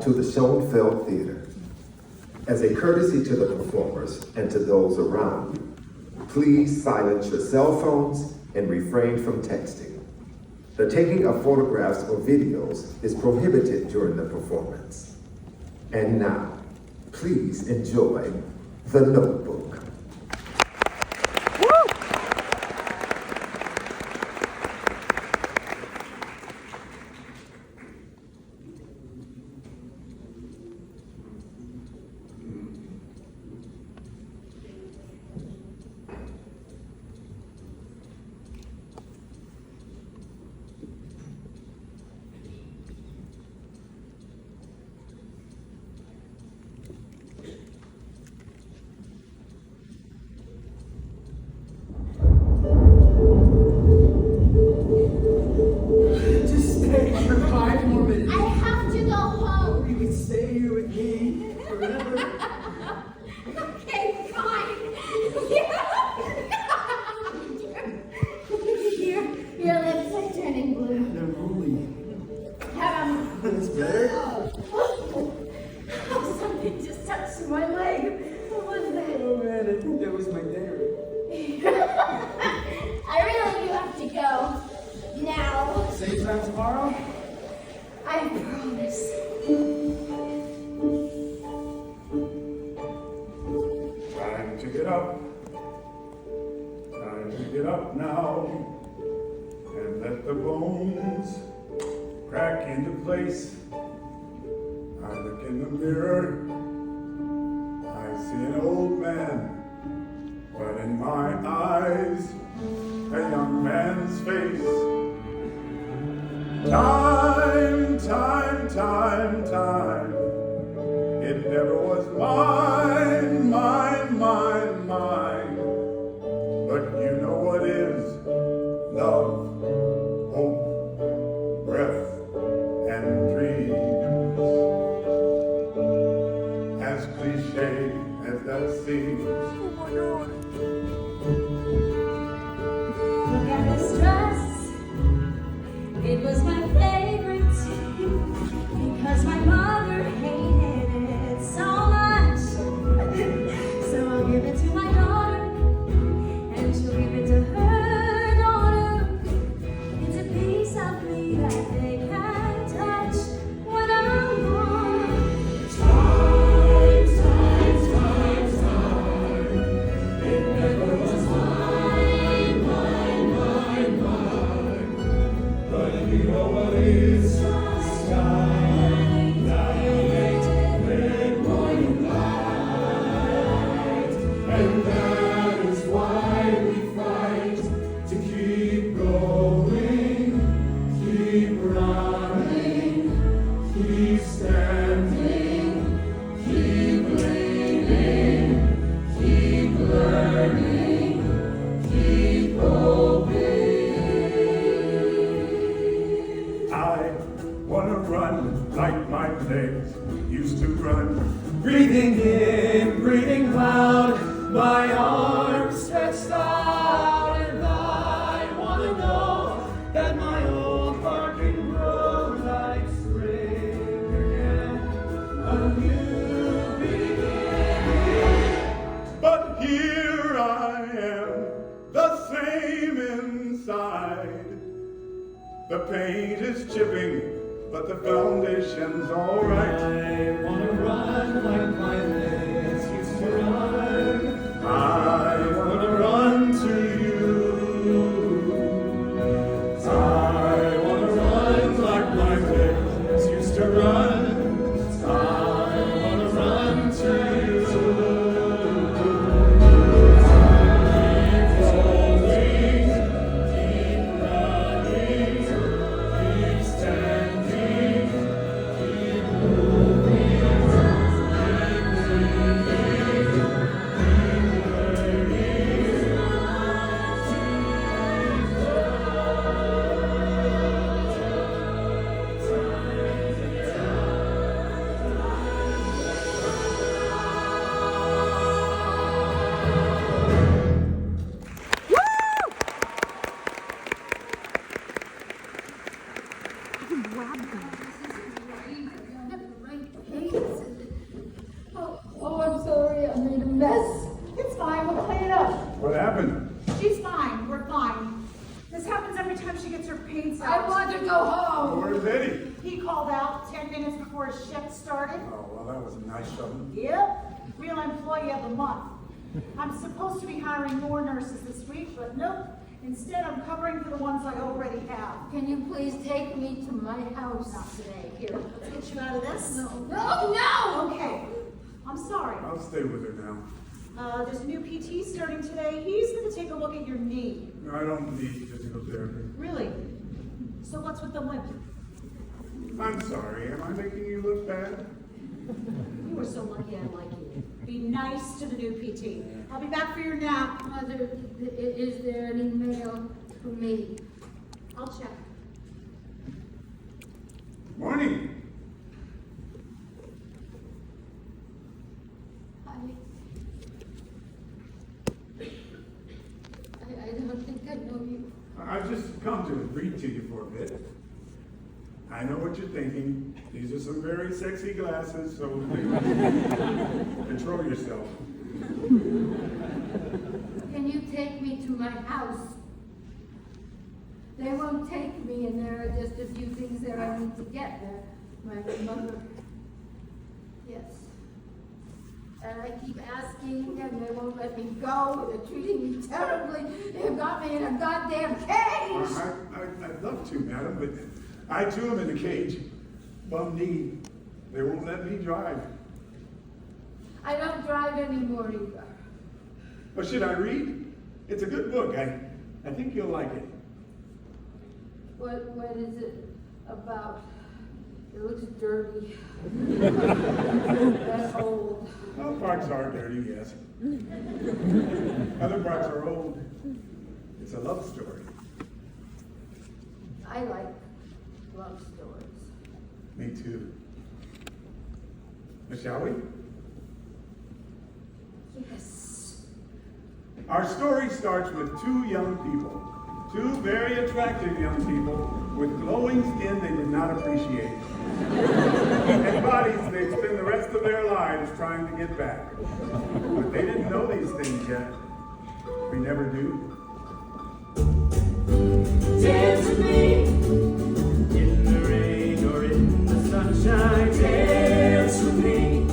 to the Schoenfeld Theater. As a courtesy to the performers and to those around you, please silence your cell phones and refrain from texting. The taking of photographs or videos is prohibited during the performance. And now, please enjoy The Notebook. The paint is chipping, but the foundation's all right. I wanna run like my legs used to run. I wanna run to you. I wanna run like my legs used to run. I wanna run to you. Standing, keep moving. Oh, well, that was nice of them. Yep, real employee of the month. I'm supposed to be hiring more nurses this week, but nope. Instead, I'm covering for the ones I already have. Can you please take me to my house? Not today. Here, let's get you out of this. No! Okay, I'm sorry. I'll stay with her now. There's a new PT starting today. He's going to take a look at your knee. No, I don't need physical therapy. Really? So what's with the limp? I'm sorry. Am I making you look bad? You were so lucky I like you. Be nice to the new PT. I'll be back for your nap. Mother, is there any mail for me? I'll check. Morning. I don't think I know you. I've just come to read to you for a bit. I know what you're thinking. These are some very sexy glasses, so control yourself. Can you take me to my house? They won't take me, and there are just a few things there I need to get there. My mother. Yes. And I keep asking, and they won't let me go. They're treating me terribly. They've got me in a goddamn cage. I'd love to, madam, but I too am in the cage. Bum knee. They won't let me drive. I don't drive anymore either. Well, should I read? It's a good book. I think you'll like it. What is it about? It looks dirty. That's old. Well, parts are dirty, yes. Other parts are old. It's a love story. I like love stories. Me too. Well, shall we? Yes. Our story starts with two young people. Two very attractive young people with glowing skin they did not appreciate. And bodies they'd spend the rest of their lives trying to get back. But they didn't know these things yet. We never do. Dance with me in the rain or in the sunshine. Dance with me.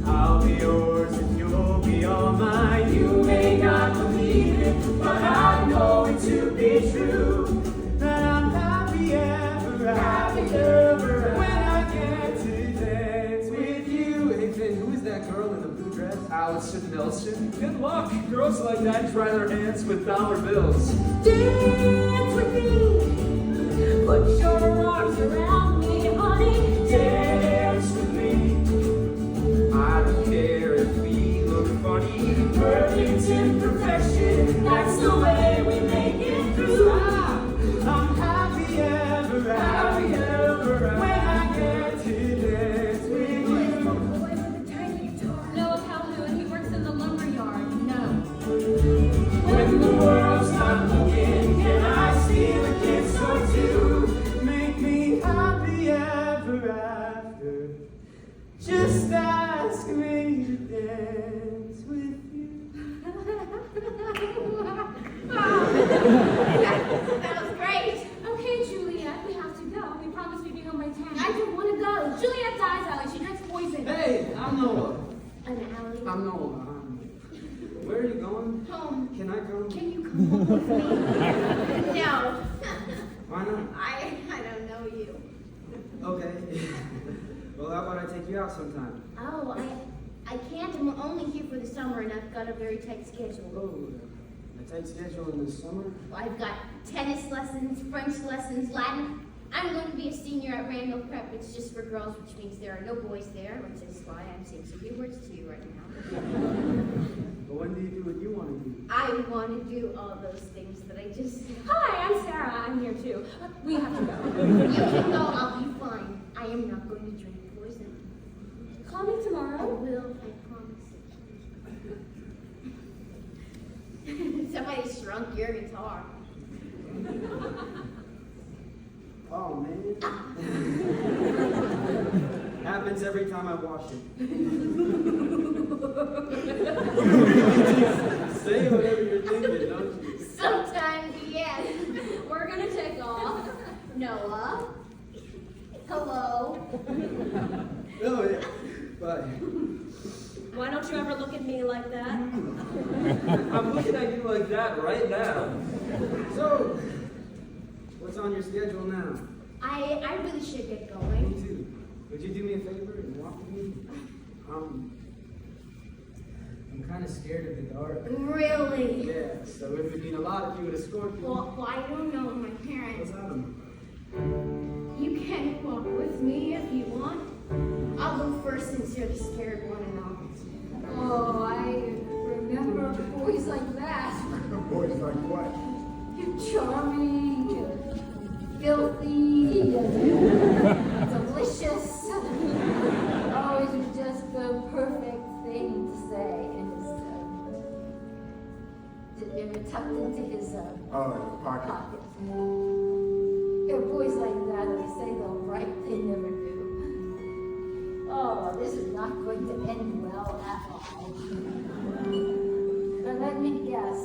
I'll be yours and you'll be all mine. You may not believe it, but I know it to be true. That I'm happy ever when I get to dance with you. Hey Finn, who is that girl in the blue dress? Alison Nelson. Good luck. Girls like that dry their hands with dollar bills. Dance with me. Put your arms around me, honey. Dance with me. I don't care if we look funny. Perfect imperfection. That's the way we make it through. I'm happy ever when I get to dance with you. Boy with a tiny guitar. Noah Calhoun, he works in the lumber yard. No. When the world's not looking, can I see the kids so too? Make me happy ever after. Just ask me to dance with you. That was great. Okay, Juliet, we have to go. We promised we'd be home by 10. I don't want to go. Juliet dies, Allie. She drinks poison. Hey, I'm Noah. I'm Allie. I'm Noah. Where are you going? Home. Can I come? Can you come home with me? No. Why not? I don't know you. Okay. Well, how about I take you out sometime? Oh, I can't. I'm only here for the summer, and I've got a very tight schedule. Oh, a tight schedule in the summer? I've got tennis lessons, French lessons, Latin. I'm going to be a senior at Randall Prep. It's just for girls, which means there are no boys there, which is why I'm saying some few words to you right now. But when do you do what you want to do? I want to do all those things that I just... Hi, I'm Sarah. I'm here too. We have to go. You can go. I'll be fine. I am not going to drink poison. Call me I tomorrow. will. I promise. Somebody shrunk your guitar. Oh, man. Happens every time I wash it. Say whatever you're thinking, don't you? Sometimes, yes. We're gonna take off. Noah. Hello. Oh, yeah. Bye. Why don't you ever look at me like that? I'm looking at you like that right now. So, what's on your schedule now? I really should get Me going. too. Would you do me a favor and walk with me? I'm kind of scared of the dark. Really? Yeah, so it would mean a lot if you would escort me. Well, I don't know my What's parents. happening? You can walk with me if you want. I'll go first since you're the scared one and all. Oh, I remember boys like that. Boys like what? You're charming, filthy, delicious. Oh, it was just the perfect thing to say. And they were tucked into his Pocket. pocket. There are boys like that, they say the right thing, never do. Oh, this is not going to end well at all. But let me guess.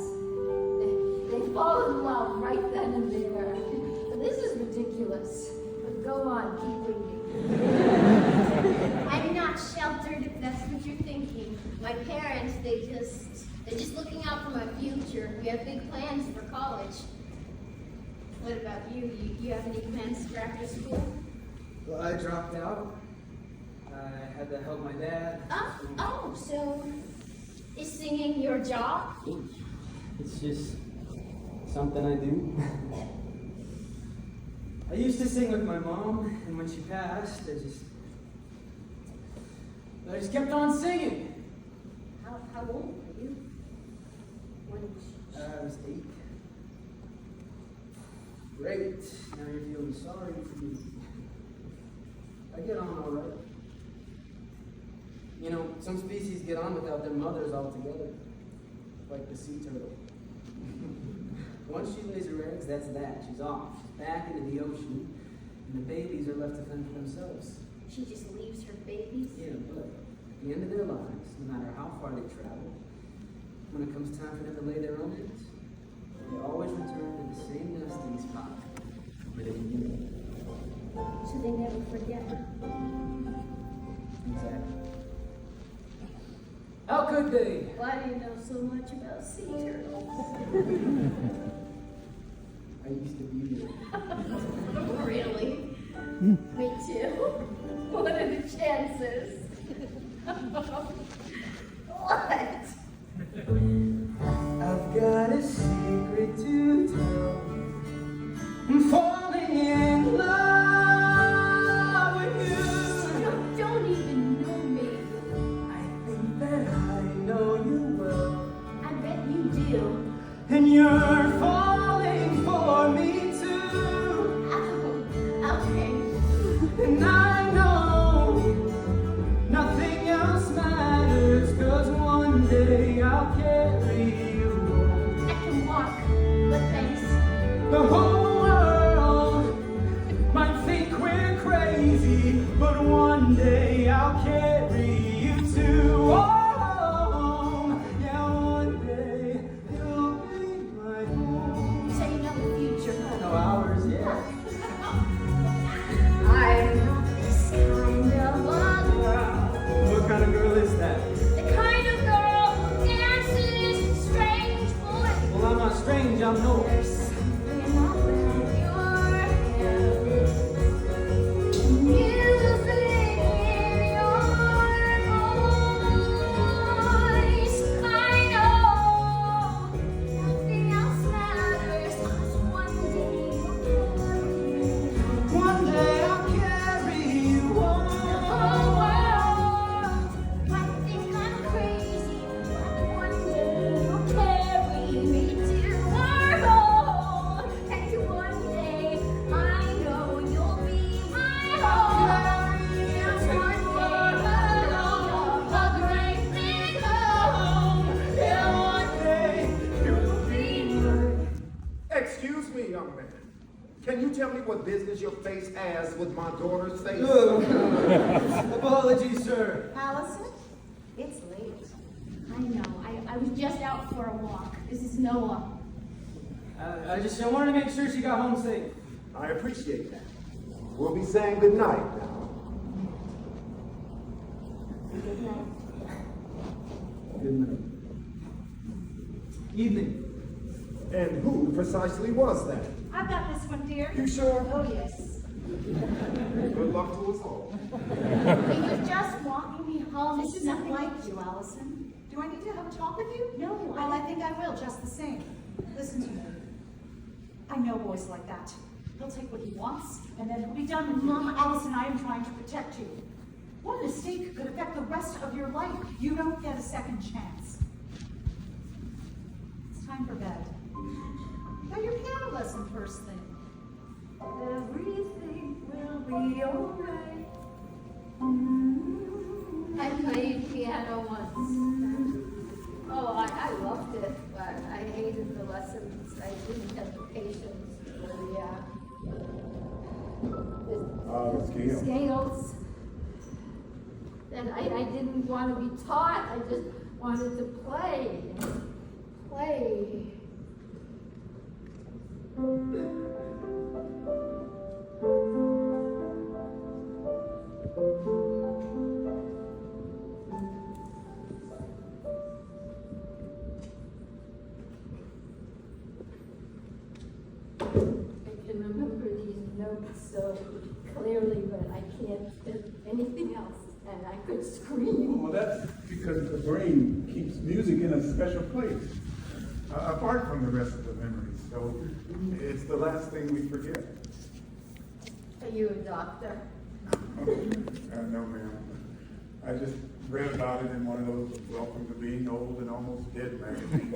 They fall in love right then and there. But this is ridiculous. But go on, keep reading. I'm not sheltered if that's what you're thinking. My parents, they're just looking out for my future. We have big plans for college. What about you? You have any plans for after school? Well, I dropped out. I had to help my dad. So is singing your job? It's just something I do. I used to sing with my mom, and when she passed, I just kept on singing. How old are you? I was 8. Great. Now you're feeling sorry for me. I get on all right. You know, some species get on without their mothers altogether, like the sea turtle. Once she lays her eggs, that's that. She's off. She's back into the ocean, and the babies are left to fend for themselves. She just leaves her babies? Yeah, but at the end of their lives, no matter how far they travel, when it comes time for them to lay their own eggs, they always return to the same nesting spot where they began. So they never forget. Exactly. How could they? Why do you know so much about sea turtles? I used to be there. Really? Me too? What are the chances? What? I've got a secret to tell. I'm falling in love with you. You don't even know me. I think that I know you well. I bet you do. And you're falling for me too. Oh, okay. And I know nothing else matters, 'cause one day I'll carry you home. I can walk, but thanks. The whole world might think we're crazy, but one day I'll carry you to home. Yeah, one day you'll be my home. So you know the future. No hours, yeah. I'm not this kind of a girl. What kind of girl is that? The kind of girl who dances strange boys. Well, I'm not strange, I'm no. There's something about your hair. Music in your voice. I know nothing else matters, 'cause one day you'll carry me. One day I'll carry you The home. whole world might think I'm crazy, but one day you'll carry me to our home. And one day I know you'll be my home. And one day alone, a great big home. Yeah, one day you'll be mine. Excuse me, young man. Can you tell me what business your face has with my daughter's face? Apologies, sir. Allison, it's late. I know. I was just out for a walk. This is Noah. I wanted to make sure she got home safe. I appreciate that. We'll be saying goodnight now. Good night. Good night. Evening. And who precisely was that? I've got this one, dear. You sure? Oh, yes. Good luck to us all. He was just walking me home. This It's is nothing nothing like you, Allison. Do I need to have a talk with you? No, Well, I think I will, just the same. Listen to me. I know boys like that. He'll take what he wants, and then he'll be done. Mom, Allison, I am trying to protect you. One mistake could affect the rest of your life. You don't get a second chance. It's time for bed. Got your piano lesson first thing. Everything will be alright. I played piano once. Oh, I loved it, but I hated the lessons. I didn't have the patience for the scales. And I didn't want to be taught. I just wanted to play. Play. I can remember these notes so clearly, but I can't do anything else, and I could scream. Well, that's because the brain keeps music in a special place, apart from the rest of the memories. So it's the last thing we forget. Are you a doctor? No, ma'am. I just read about it in one of those Welcome to Being Old and Almost Dead magazines.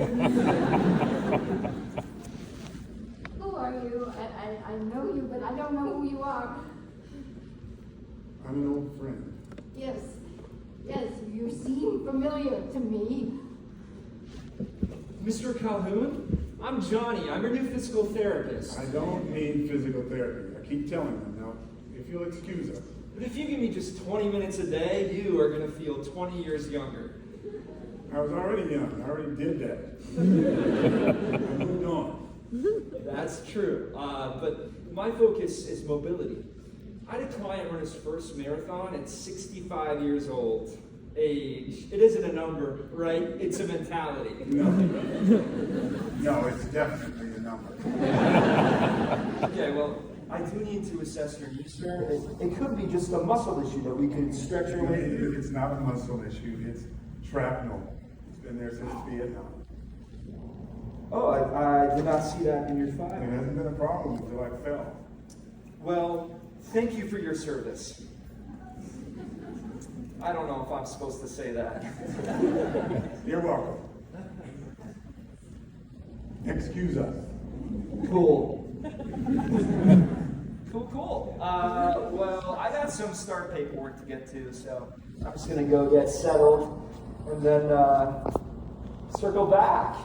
Who are you? I know you, but I don't know who you are. I'm an old friend. Yes, you seem familiar to me. Mr. Calhoun? I'm Johnny. I'm your new physical therapist. I don't need physical therapy. I keep telling them now. If you'll excuse us. But if you give me just 20 minutes a day, you are going to feel 20 years younger. I was already young. I already did that. I moved on. That's true. But my focus is mobility. I had a client run his first marathon at 65 years old. Age. It isn't a number, right? It's a mentality. No, it's definitely a number. Okay, well, I do need to assess your knee, sir. It could be just a muscle issue that we could stretch your way through. It's not a muscle issue. It's shrapnel. It's been there since Vietnam. Oh, I did not see that in your It file. hasn't been a problem until I fell. Well, thank you for your service. I don't know if I'm supposed to say that. You're welcome. Excuse us. Cool. Cool. Well, I got some start paperwork to get to, so I'm just gonna go get settled and then circle back.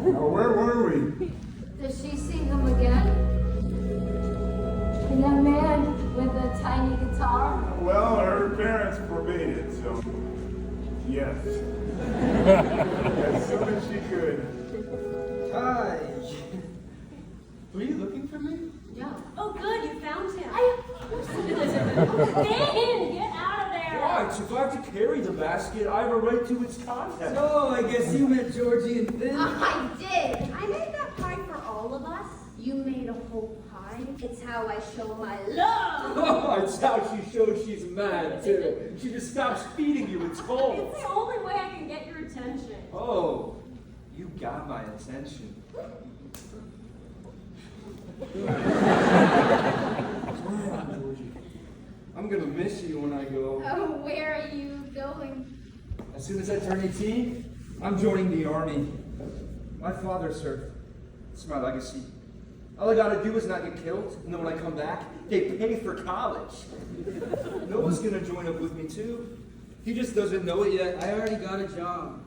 Now, where were we? Does she see him again? And that man with the tiny guitar? Well, her parents forbade it, so yes. As soon as she could. Hi. Were you looking for me? Yeah. Oh, good, you found him. Ben, get out of there. Right, if I have to carry the basket, I have a right to its contents. Oh, I guess you meant Georgie and Finn. I did. I made that pie for all of us. You made a whole pie. It's how I show my love. Oh, it's how she shows she's mad, too. She just stops feeding you its cold. It's the only way I can get your attention. Oh, you got my attention. I'm gonna miss you when I go. Oh, where are you going? As soon as I turn 18, I'm joining the army. My father served. It's my legacy. All I gotta do is not get killed, and then when I come back, they pay for college. Noah's gonna join up with me too. He just doesn't know it yet. I already got a job.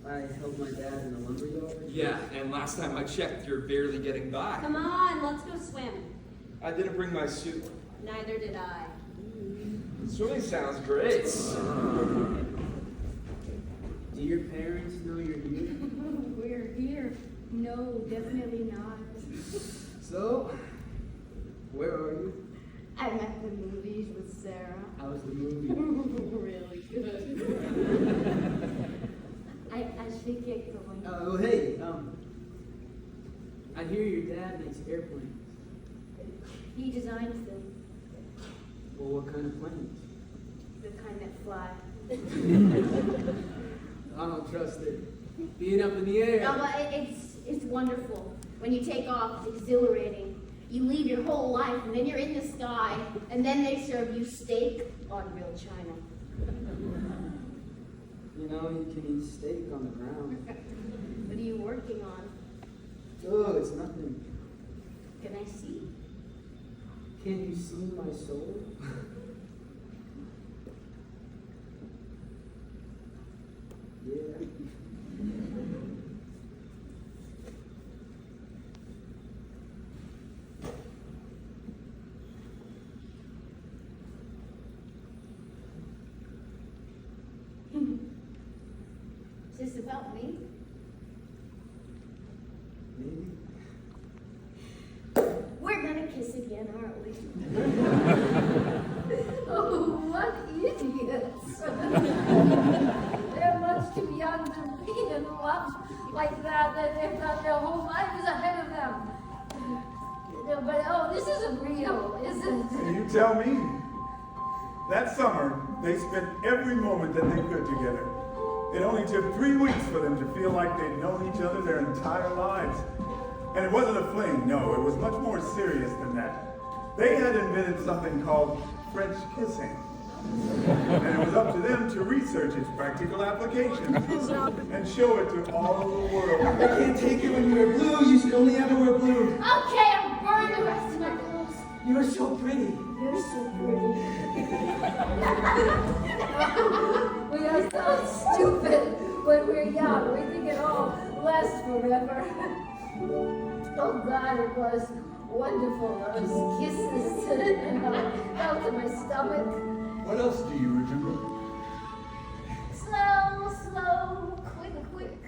I helped my dad in the lumberyard. Yeah, and last time I checked, you're barely getting by. Come on, let's go swim. I didn't bring my suit. Neither did I. Swimming sounds great. Do your parents know you're here? We're here. No, definitely not. So, Where are you? I'm at the movies with Sarah. How was the movie? Really good. I should get going. Oh, hey, I hear your dad makes airplanes. He designs them, Well, what kind of planes? the kind that fly. I don't trust it. Being up in the air. No, but it's wonderful. When you take off, it's exhilarating. You leave your whole life, and then you're in the sky, and then they serve you steak on real china. You know, you can eat steak on the ground. What are you working on? Oh, it's nothing. Can I see? Can't you see my soul? Yeah. Is this about me? Maybe. We're gonna kiss again, aren't we? Oh, what idiots! They're much too young to be in love like that. They've got their whole lives ahead of them. But oh, this isn't real, is it? You tell me. That summer, they spent every moment that they could together. It only took 3 weeks for them to feel like they'd known each other their entire lives. And it wasn't a fling, no, it was much more serious than that. They had invented something called French kissing. And it was up to them to research its practical applications and show it to all of the world. I can't take it when you wear blue. You should only ever wear blue. Okay, I'll burn the rest of my clothes. You're so pretty. You're so pretty. We are so stupid when we're young. We think it all lasts forever. Oh God, it was wonderful. Those kisses felt in my stomach. What else do you remember? Slow, slow, quick, quick.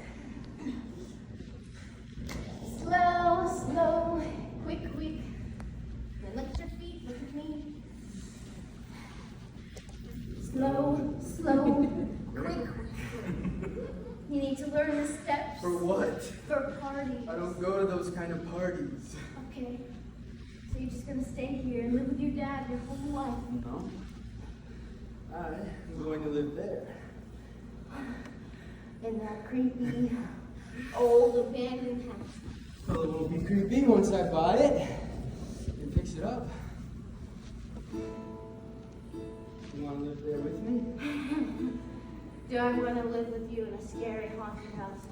Slow, slow, quick, quick. Then lift your feet, look at me. Slow, slow, quick. You need to learn the steps. For what? For parties. I don't go to those kind of parties. Okay. So you're just gonna stay here and live with your dad your whole life. No. I'm going to live there. In that creepy old abandoned house. Well, it won't be creepy once I buy it and fix it up. You want to live there with me? Do I want to live with you in a scary haunted house?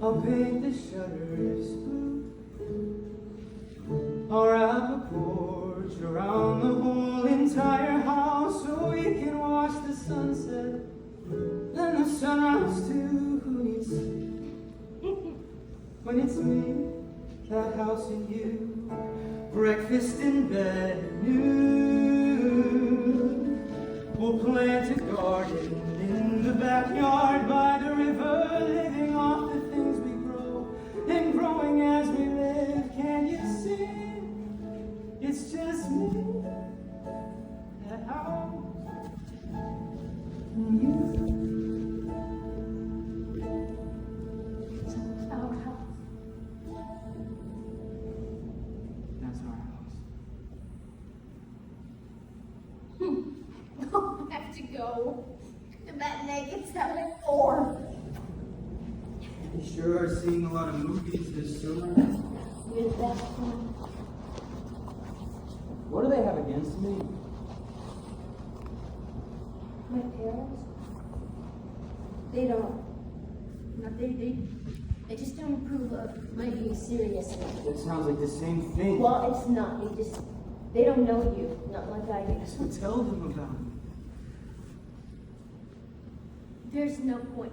I'll paint the shutters blue, or have a porch around the whole entire house so we can watch the sunset and the sunrise too. Who needs when it's me, that house and you, breakfast in bed at noon. We'll plant a garden in the backyard by the river, living off the things we grow and growing as we live. Can you see? It's just me, that house, and you. It's our house. That's our house. I have to go. The matinee gets out at 4. You sure are seeing a lot of movies this summer. You're the best one. What do they have against me? My parents, they don't. No, they just don't approve of my being serious. That sounds like the same thing. Well, it's not. They don't know you, not like I do. So tell them about me. There's no point.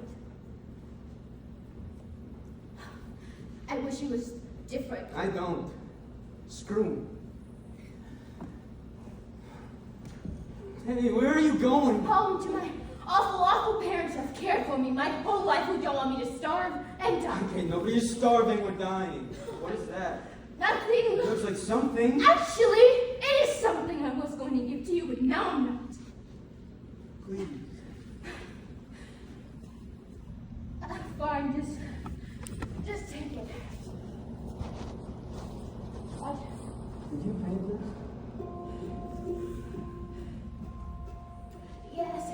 I wish it was different. I don't. Screw 'em. Hey, where are you going? Home to my awful parents who have cared for me my whole life, who don't want me to starve and die. Okay, nobody's starving or dying. What is that? Nothing. Looks like something. Actually, it is something I was going to give to you, but now I'm not. Please. Fine, just take it. What? Did you paint this? Yes.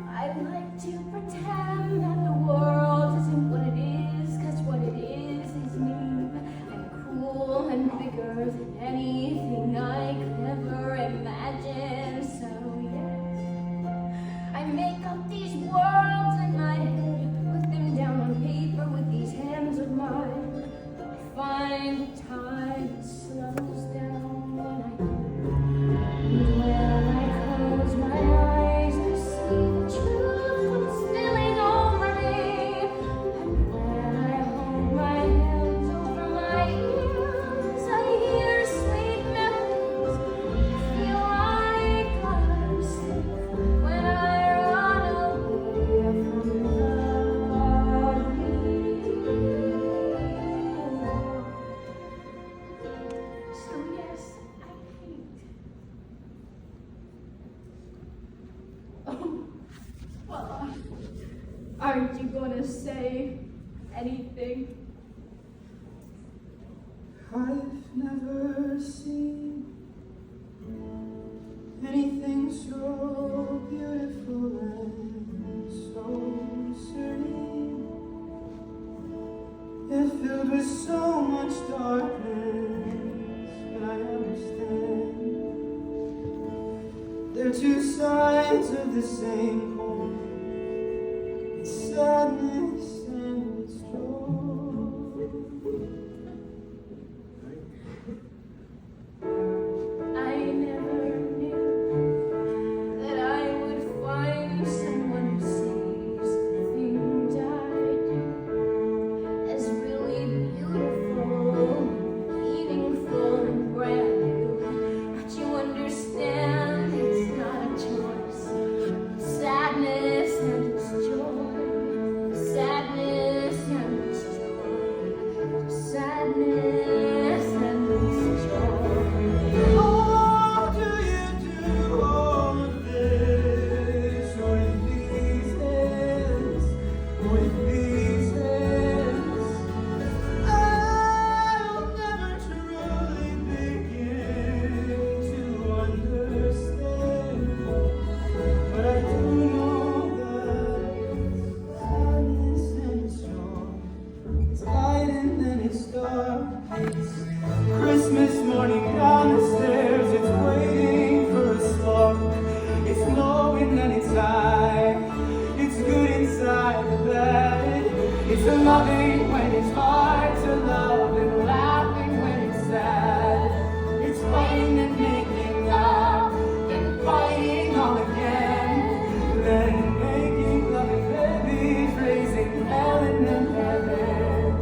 I like to pretend that the world isn't what it is, 'cause what it is mean and cruel and bigger than anything I could ever imagine. So yes, I make up these worlds in my head, put them down on paper with these hands of mine. I find time slows down when I do. And when I close my eyes, I see the truth come spilling over me. And when I hold my hands over my ears, I hear sweet melodies. I feel like I'm safe when I run away from the body. So yes, I paint. Oh, well, aren't you gonna say anything? I've never seen anything so beautiful and so serene. It's filled with so much darkness, but I understand. They're two sides of the same coin. It's sadness and it's joy. I never knew that I would find someone who sees the things I do as really beautiful, meaningful, and brand new. But you understand it's not a choice. Sadness and its joy. Sadness and its joy. Sadness and its joy. How do you do all of this with these hands? With these hands, I'll never truly begin to understand. But I do know that sadness and its joy, it's light and then it's dark. It's Christmas morning down the stairs, it's waiting for a spark. It's knowing that it's high, it's good inside the bad. It's loving when it's hard to love and laughing when it's sad. It's fighting and making up and fighting all again. Then making love and babies, raising hell and then heaven.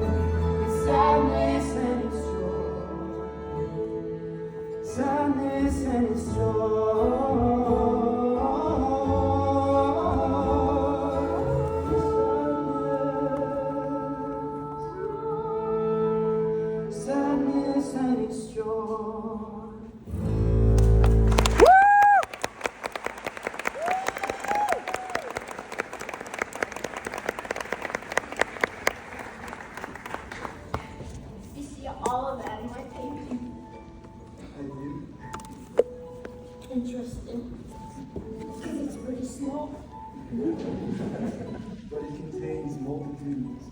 It's sadness and it's joy. Sadness and its joy. Sadness and its joy. You see all of that in my painting. I do. Interesting. Because it's pretty small. But it contains multitudes.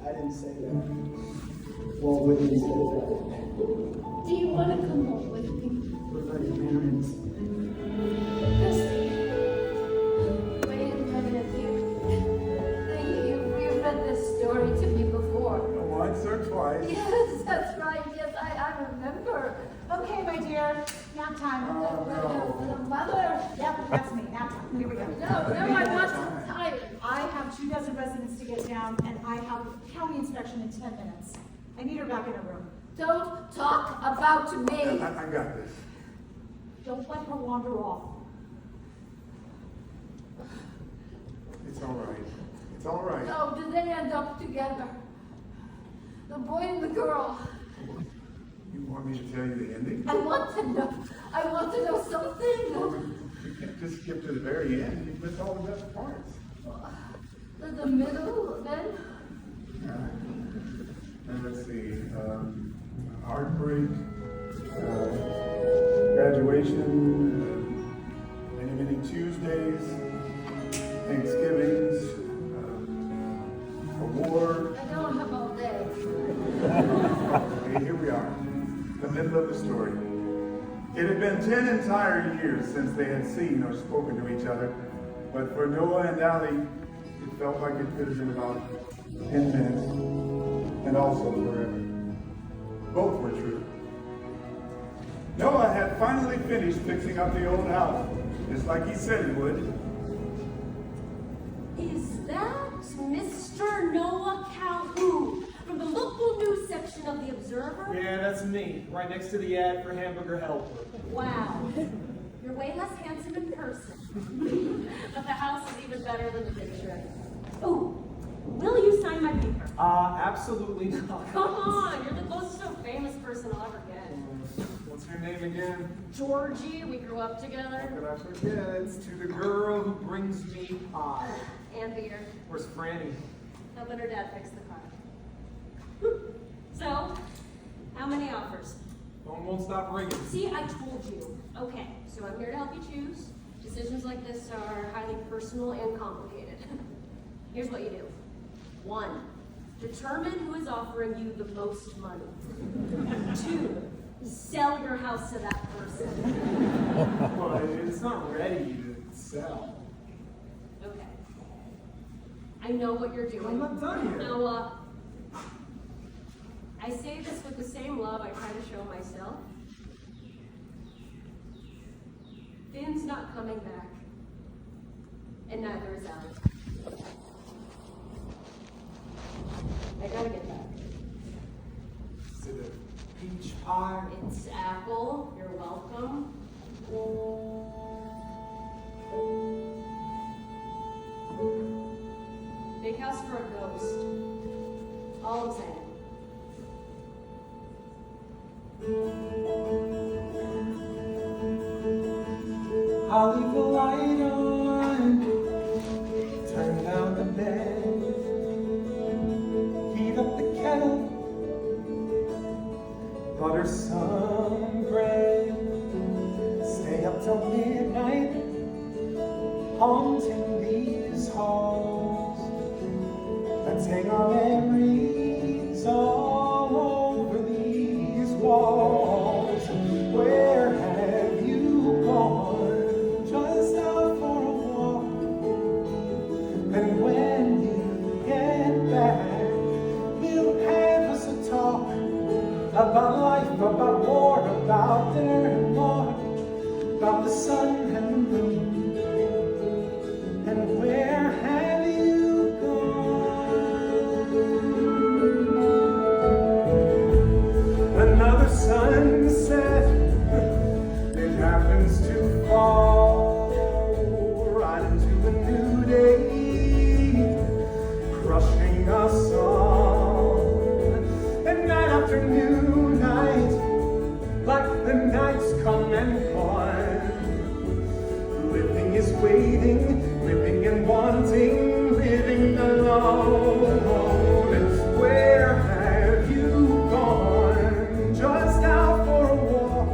I didn't say that. Walt Whitman said that. Do you want to come home with me? What about your parents? Wait a minute, you read this story to me before. Once or twice. Yes, that's right. Yes, I remember. Okay, my dear, nap time. The mother. Yep, that's me, nap time. Here we go. No, I wasn't tired. I have 24 residents to get down, and I have county inspection in 10 minutes. I need her back in her room. Don't talk about me. I got this. Don't let her wander off. It's all right. It's all right. So, do they end up together? The boy and the girl. You want me to tell you the ending? I want to know something. You can't just skip to the very end. You missed all the best parts. The middle, then? And let's see. Heartbreak, graduation, many Tuesdays, Thanksgivings, award. I don't have all day. Okay, here we are, the middle of the story. It had been 10 entire years since they had seen or spoken to each other, but for Noah and Allie, it felt like it could have been about 10 minutes, and also forever. Both were true. Noah had finally finished fixing up the old house, just like he said he would. Is that Mr. Noah Calhoun from the local news section of The Observer? Yeah, that's me, right next to the ad for hamburger helper. Wow. You're way less handsome in person. But the house is even better than the picture. Oh, will you sign my paper? Absolutely not. Come on, you're the closest to a famous person I'll ever get. What's her name again? Georgie, we grew up together. How could I forget? It's to the girl who brings me pie. And Peter. Where's Franny? Helping her dad fix the car. So, how many offers? Phone won't stop ringing. See, I told you. Okay, so I'm here to help you choose. Decisions like this are highly personal and complicated. Here's what you do. 1, determine who is offering you the most money. 2, sell your house to that person. But it's not ready to sell. Okay. I know what you're doing. I'm not done yet. Noah. I say this with the same love I try to show myself. Finn's not coming back. And neither is Allie. I gotta get back. Is it a peach pie? It's apple. You're welcome. Big house for a ghost. All I'm saying. I'll leave the light on, turn down the bed, heat up the kettle, butter some bread, stay up till midnight, haunting these halls. Let's hang our memories all over these walls. Where have you gone? Just out for a walk. And when you get back, we'll have us a talk about life, about war, about dinner and more, about the sun and the moon. And where have you gone? Another sunset, it happens to fall right into a new day, crushing us all. And night after new night, like the nights come and gone, living is waiting, living and wanting, living alone. And where have you gone? Just out for a walk.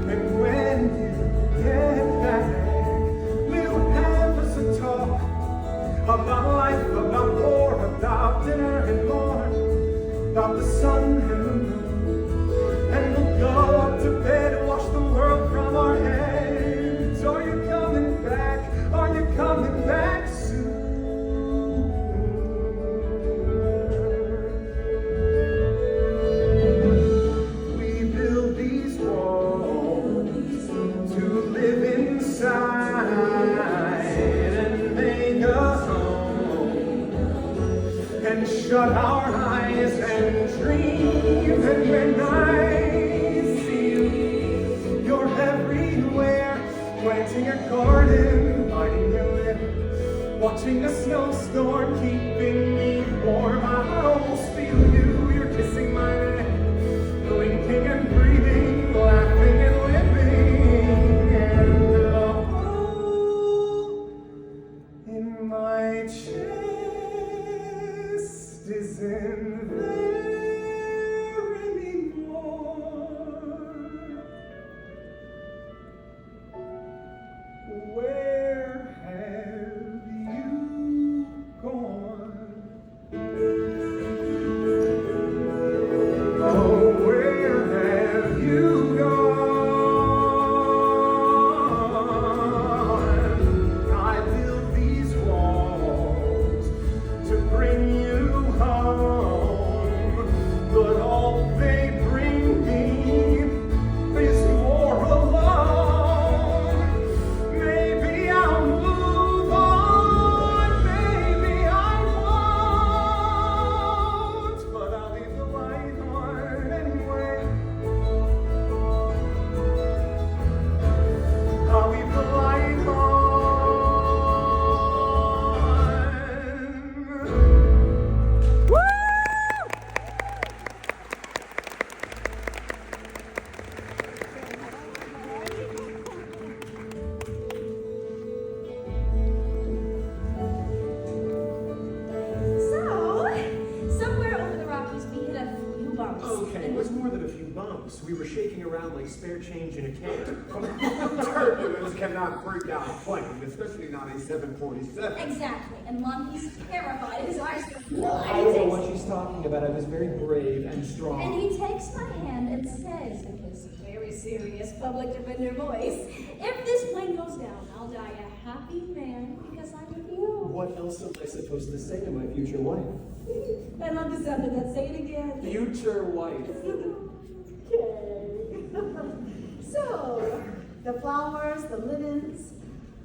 And when you get back, we'll have us a talk about life, about war, about dinner and more, about the sun and the moon. And we'll go up to bed and wash the world from our heads. Are you coming back? bumps. We were shaking around like spare change in a can. Turbulence cannot break down a plane, especially not a 747. Exactly. And Mom, he's terrified. His eyes are I blood. don't know what she's talking about. I was very brave and strong. And he takes my hand and says in his very serious public defender voice, if this plane goes down, I'll die a happy man because I'm with you. What else am I supposed to say to my future wife? I love the sound of that. Say it again. Future wife. Okay. So, the flowers, the linens.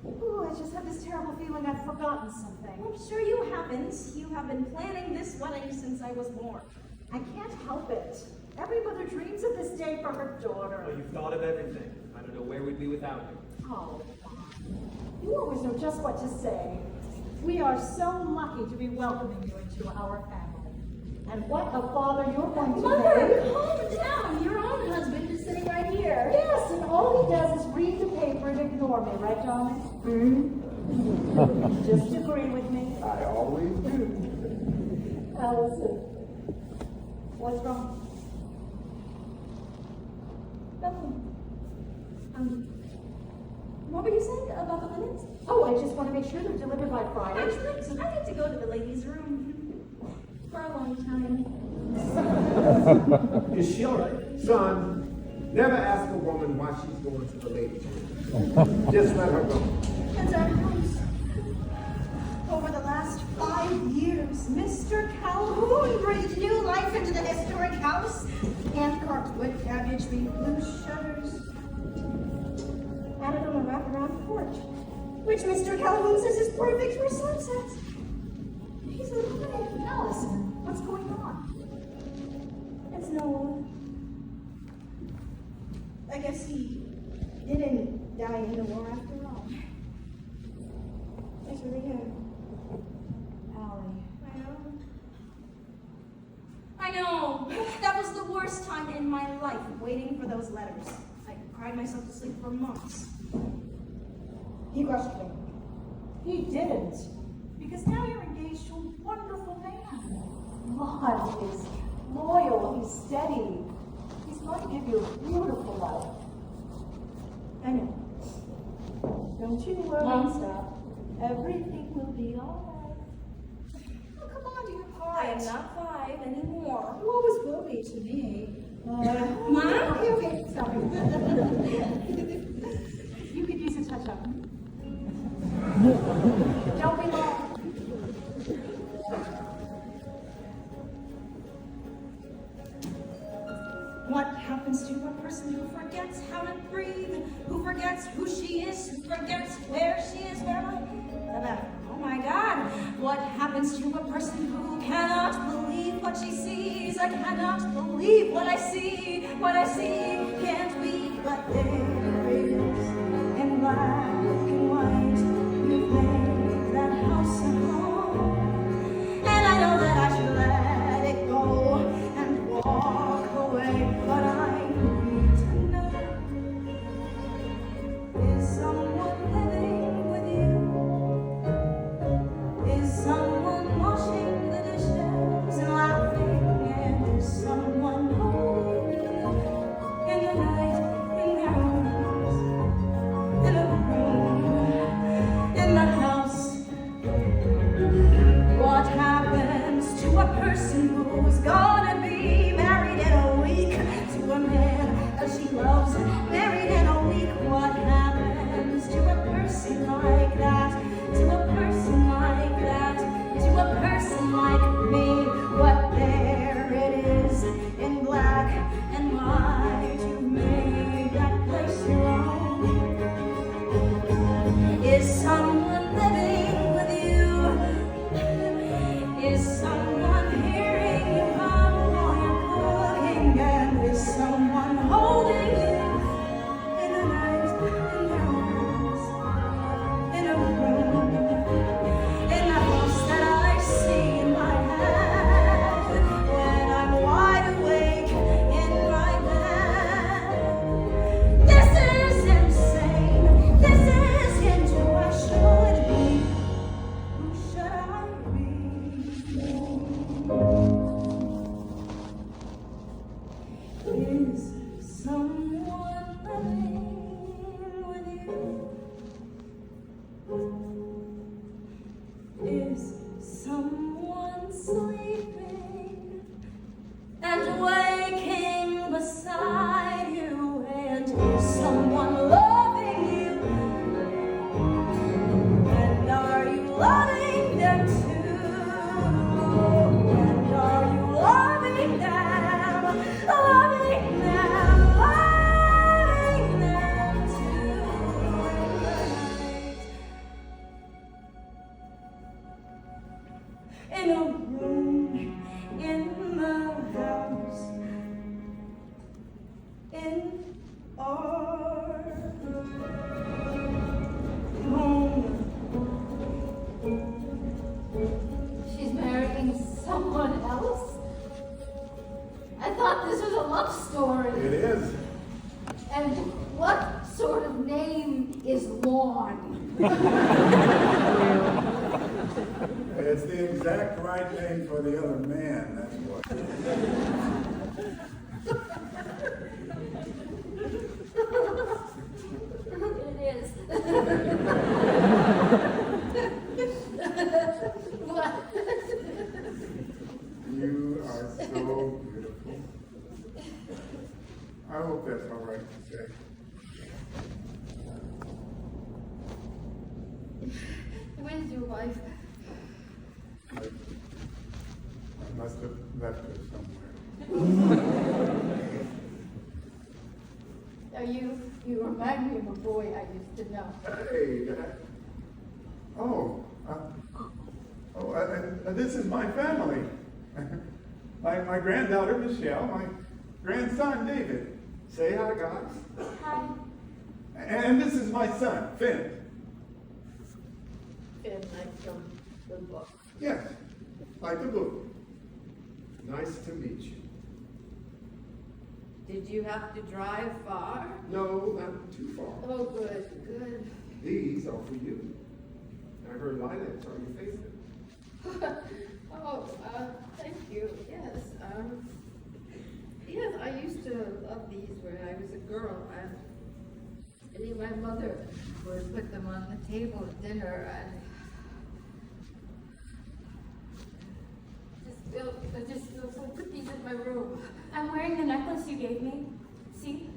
Oh, I just have this terrible feeling I've forgotten something. I'm sure you haven't. You have been planning this wedding since I was born. I can't help it. Every mother dreams of this day for her daughter. Well, you've thought of everything. I don't know where we'd be without you. Oh, you always know just what to say. We are so lucky to be welcoming you into our family. And what a father you're going to Mother, make. calm down. Your own husband is sitting right here. Yes, and all he does is read the paper and ignore me, right, darling? Just agree with me. I always do. Alison, what's wrong? Nothing. What were you saying about the linens? Oh, I just want to make sure they're delivered by Friday. Actually, I need to go to the ladies' room for a long time. Is she all right? Son, never ask a woman why she's going to the ladies' room. Just let her go. And our house. Over the last 5 years, Mr. Calhoun breathed new life into the historic house. Hand-carved wood cabbage, blue shutters. Added on a wraparound porch, which Mr. Calhoun says is perfect for sunsets. He's alive. Allison, what's going on? It's Noah. I guess he didn't die in the war after all. It's really him. Allie. I know. That was the worst time in my life, waiting for those letters. I cried myself to sleep for months. He rushed me. He didn't. Because now you're engaged to a wonderful man. Lon is loyal, he's steady. He's going to give you a beautiful life. I know. Don't you worry, Mom. stop. Everything will be all right. Oh, come on, do your part. I am not 5 anymore. You always will be to me. Mom? Okay, stop it. You could use a touch-up. Don't be long. What happens to a person who forgets how to breathe, who forgets who she is, who forgets where she is, oh my God. What happens to a person who cannot believe what she sees? I cannot believe what I see. What I see can't be, but there it is in black and white. You've made that house a home, and I know that I should let it go and walk away, but I need to know, is someone living with you? Is someone washing the dishes and laughing? And is someone holding you in the night, in their arms, in a room, in the house? What happens to a person who's gonna be married in a week to a man that she loves, married in a week? What happens to a person like that? To a person like that? To a person like me? What there it is in black and white. You've made that place your own. Is someone living with you? Is someone hearing you hum while you're cooking? And is someone holding you in the night, in their arms, in a room, in the house that I see in my head when I'm wide awake in my bed? This is insane. This isn't who I should be. Who should I be? Is someone living with you? Is someone sleeping and waking beside you? And is someone loving you? And are you loving them too? And are you loving them? Loving them, loving them too in the night. In a room in the house, in our home. She's marrying someone else? I thought this was a love story. It is. And what sort of name is Lawn? It's the exact right name for the other man, that's what. It is. What? You are so beautiful. I hope that's all right to say. Where's your wife? I must have left her somewhere. Now you remind me of a boy I used to know. Hey, this is my family. My granddaughter, Michelle, my grandson, David. Say hi, guys. Hi. And this is my son, Finn. And like the book. Yes, like the book. Nice to meet you. Did you have to drive far? No, not too far. Oh, good, good. These are for you. I heard lilacs are your favorite. Thank you. Yes, I used to love these when I was a girl. I think my mother would put them on the table at dinner and just put these in my room. I'm wearing the necklace you gave me. See?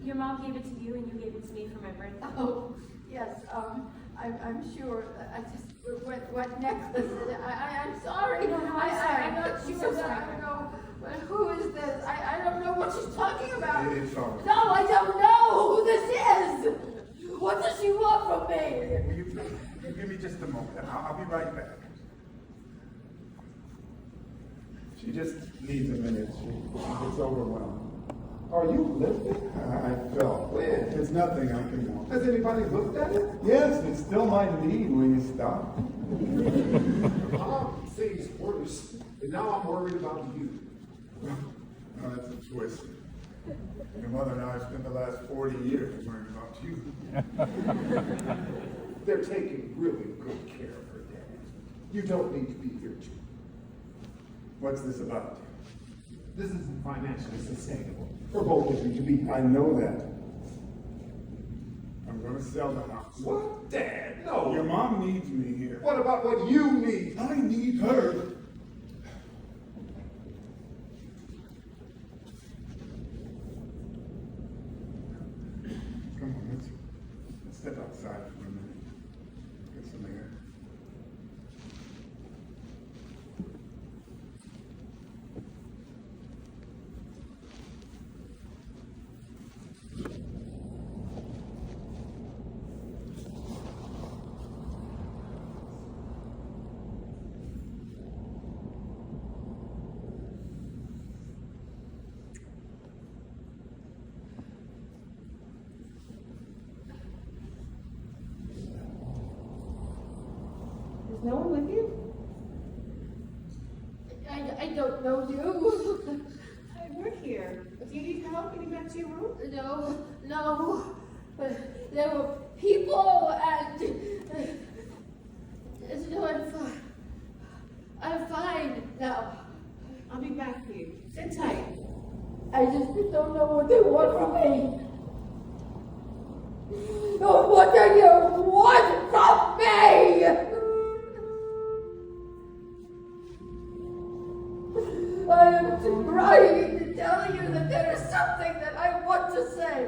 Your mom gave it to you and you gave it to me for my birthday. Oh, yes, I'm sure. I just, what necklace is it? I'm sorry. No, I'm sorry. I'm not I'm sure so that sorry. I know. But who is this? I don't know what she's talking about. It's all right. No, I don't know who this is. What does she want from me? Will you give me just a moment? I'll be right back. She just needs a minute. She gets overwhelmed. Are you listening? I fell. When? There's nothing I can do. Has anybody looked at it? Yes, it still might bleed when you stop. Mom seems worse, and now I'm worried about you. Oh, that's a twist. Your mother and I have spent the last 40 years worrying about you. They're taking really good care of her, Dad. You don't need to be here too. What's this about? This isn't financially sustainable for both of you to be. I know that. I'm going to sell the house. What? Dad, no. Your mom needs me here. What about what you need? I need her. Come on, let's step outside for a minute. Get some air. Is no one with you? I don't know you. We're here. Do you need help getting back to your room? No. But there were people and no, I'm fine now. I'll be back for you. Sit tight. I just don't know what they want from me. Oh, what do you want from me? I am trying to tell you that there is something that I want to say.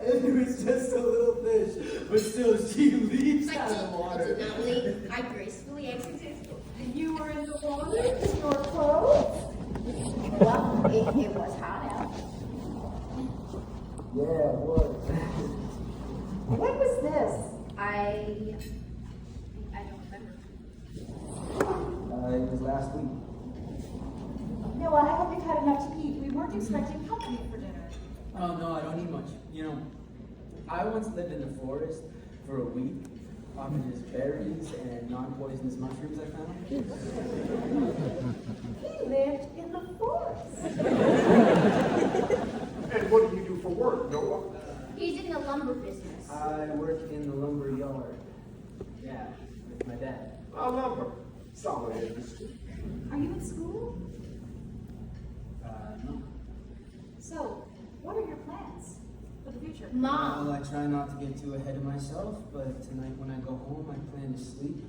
It's just a little fish, but still she leaps out of the I water. did not leave. I gracefully exited. You were in the water in your clothes? Well, it was hot out. Yeah, it was. When was this? I don't remember. It was last week. No, I hope you've had enough to eat. We weren't expecting company for dinner. Oh, no, I don't eat much. You know, I once lived in the forest for a week off of just berries and non-poisonous mushrooms I found. He lived in the forest. And what do you do for work, Noah? He's in the lumber business. I work in the lumber yard. Yeah, with my dad. Lumber. Solid industry. Are you in school? No. So, what are your plans for the future? Mom. Well, I try not to get too ahead of myself, but tonight when I go home, I plan to sleep.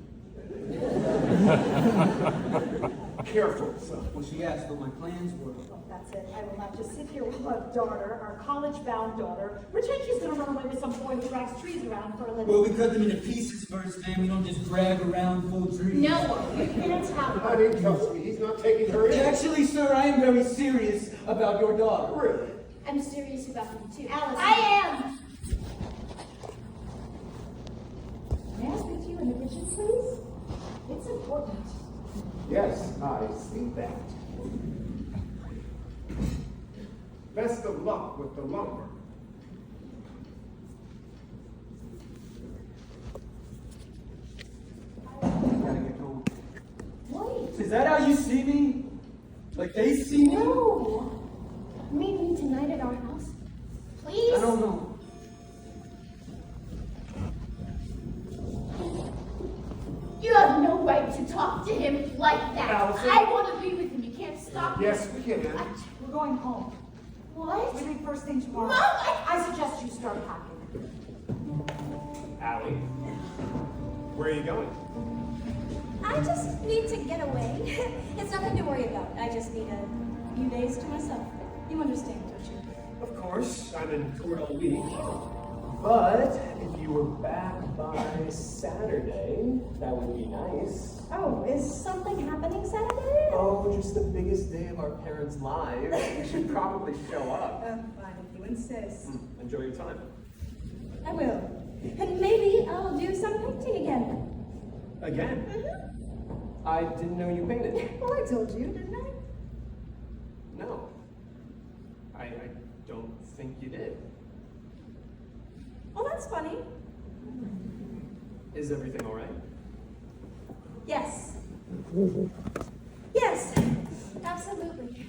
careful. Well, she asked what my plans were. Well, that's it. I will not just sit here with our daughter, our college-bound daughter, pretend she's gonna run away with some boy who drags trees around for a living. Well, we cut them into pieces first, man. We don't just drag around full trees. No. You can't have her. Honey, trust me, he's not taking her in. Actually, sir, I am very serious about your daughter. Really? I'm serious about him too. Alison. I am. May I speak to you in the kitchen, please? It's important. Yes, I see that. Best of luck with the lumber. Gotta get home. Wait. Is that how you see me? Like they see me? No. Meet me tonight at our house, please. I don't know. You have no right to talk to him like that. Alison. I want to be with him. You can't stop me. Yes, we can. We're going home. What? We leave first thing tomorrow. Mom, I suggest you start packing. Allie, where are you going? I just need to get away. It's nothing to worry about. I just need a few days to myself. You understand, don't you? Of course, I'm in court all week. But if you were back by Saturday, that would be nice. Oh, is something happening Saturday? Oh, just the biggest day of our parents' lives. You should probably show up. Fine, if you insist. Enjoy your time. I will. And maybe I'll do some painting again. Again? I didn't know you painted. Well, I told you, didn't I? No. I don't think you did. Well, that's funny. Is everything all right? Yes. Yes, absolutely.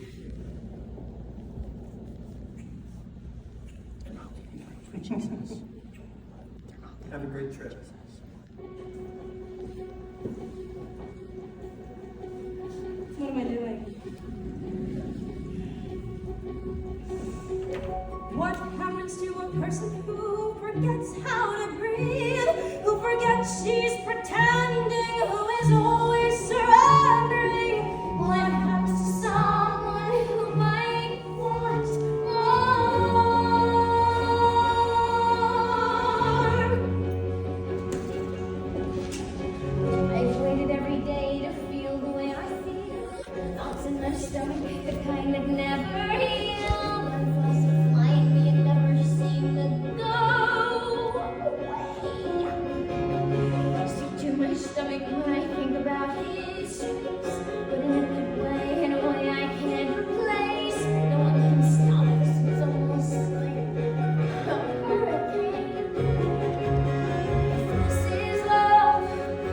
Have a great trip. What am I doing? What happens to a person who forgets how to breathe? Who forgets she's pretending? Who is always surrendering? What happens to someone who might want more? I've waited every day to feel the way I feel. Thoughts in my stomach, the kind that never heal. Butterflies that fly in me and never seem to go away. Stick to my stomach when I think about his face, but in a good way, in a way I can't replace. No one can stop us. It's almost like a hurricane. If this is love,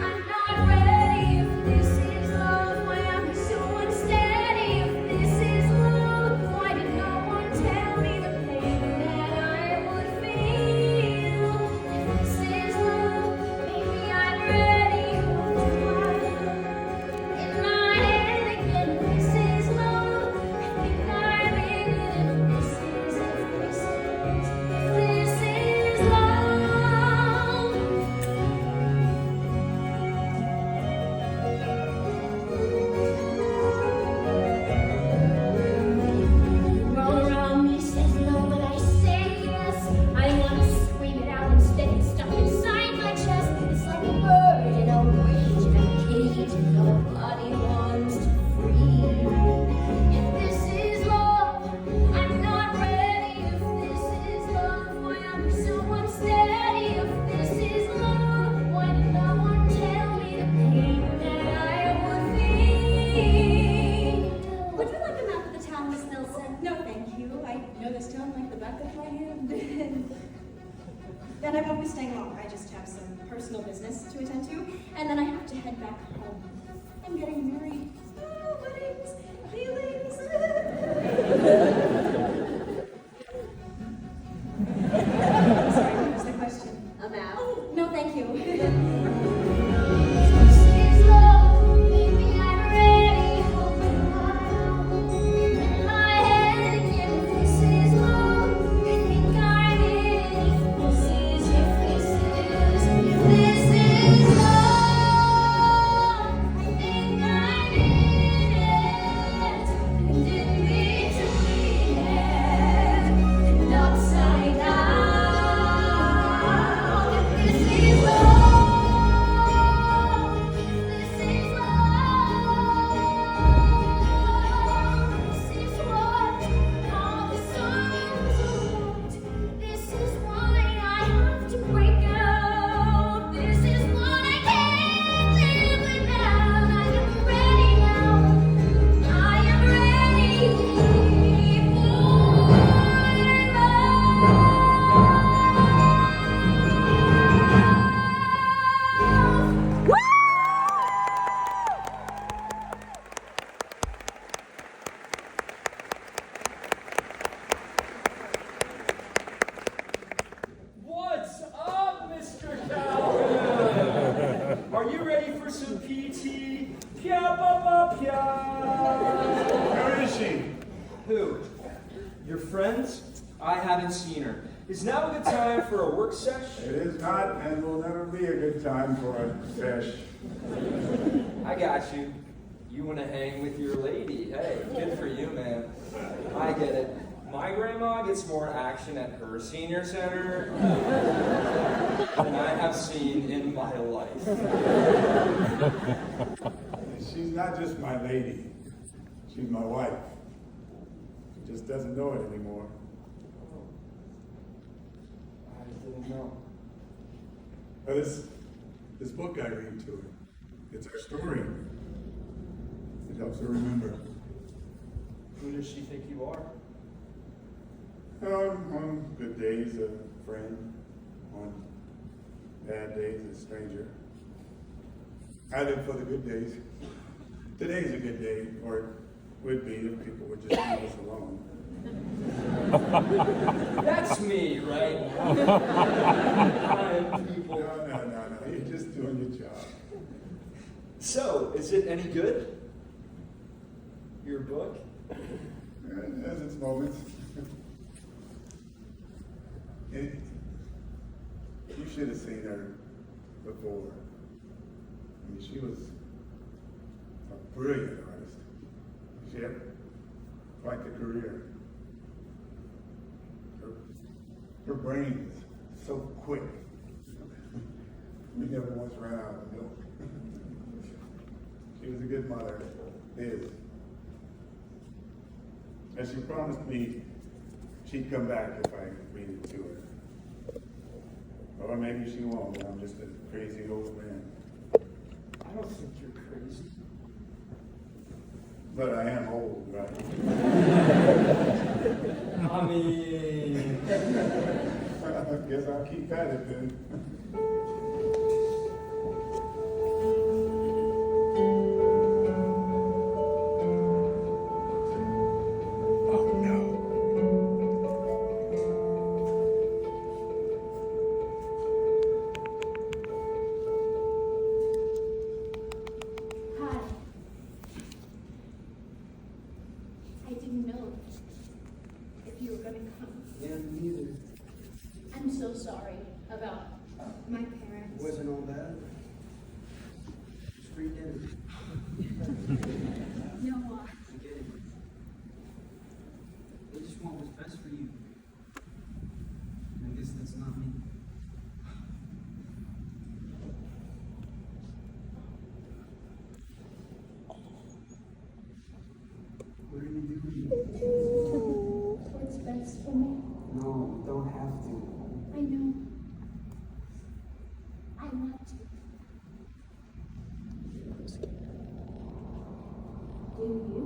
I'm not ready. If this is love, why am I so unsteady? If this is love, why did no one tell me the pain that I would feel? If this is love, maybe I'm ready. In my head again, if this is love, I think I'm in it. If this is love. All around me says no, but I say yes. I want to scream it out instead. It's stuck inside my chest. It's like a bird in a cage, in a cage. Nobody wants to free. If this is love, I'm not ready. If this is love, why am I so unsteady? If this is love, why did no one tell me the pain that I would feel? Would you like a map of the town, Miss Nelson? No, thank you. I know this town like the back of my hand. Then I won't be staying long. I just have some personal business to attend to, and then I have to head back home. I'm getting married. Oh, weddings, feelings. Sorry, what was the question? A map. Oh, no, thank you. This is love. I think I'm in. Is now a good time for a work sesh? It is not and will never be a good time for a sesh. I got you. You want to hang with your lady. Hey, good for you, man. I get it. My grandma gets more action at her senior center than I have seen in my life. She's not just my lady. She's my wife. She just doesn't know it anymore. I didn't know. But this book I read to her, it's her story. It helps her remember. Who does she think you are? On good days, a friend. On bad days, a stranger. I live for the good days. Today's a good day, or it would be if people would just leave us alone. That's me, right? I'm people. No. You're just doing your job. So, is it any good? Your book? It has its moments. You should have seen her before. I mean, she was a brilliant artist. She had quite the career. Her brain was so quick. We never once ran out of milk. She was a good mother, is. And she promised me she'd come back if I read it to her. Or maybe she won't, and I'm just a crazy old man. I don't think you're crazy. But I am old, right? I mean... I guess I'll keep at it then. Hi. I didn't know if you were gonna come. Yeah, me neither. I'm so sorry about my parents. Wasn't all bad. Just free dinner. No, I get it. They just want what's best for you. I guess that's not me. What are you doing? what's best for me. No, you don't have to. I know. I want to. Do you?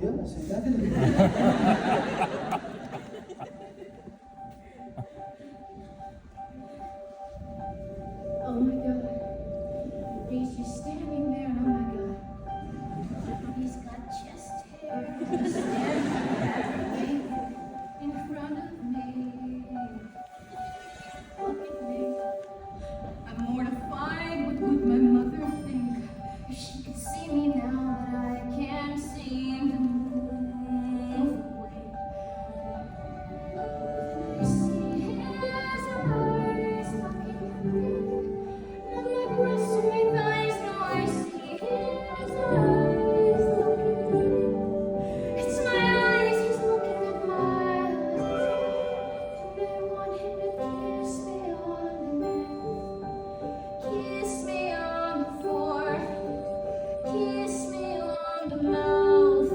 Yes, definitely. Oh my God. He's just standing there, and oh my God. He's got chest hair standing me in front of me. Look at me. I'm mortified. What would my mother think if she could see me now that I can't seem to move away? You see his eyes looking at me. And my breast and my thighs, no, I see his eyes looking at me. It's my eyes, he's looking at my eyes. And I want him to kiss me on the neck, kiss me on the forehead, kiss me on the mouth,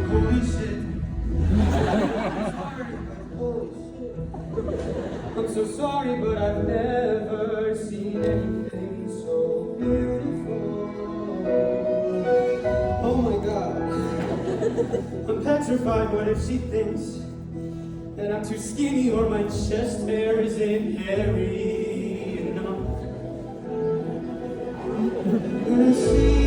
Holy shit. Holy shit. I'm so sorry, but I've never seen anything so beautiful. Oh my God. I'm petrified. What if she thinks that I'm too skinny or my chest hair isn't hairy enough? When I see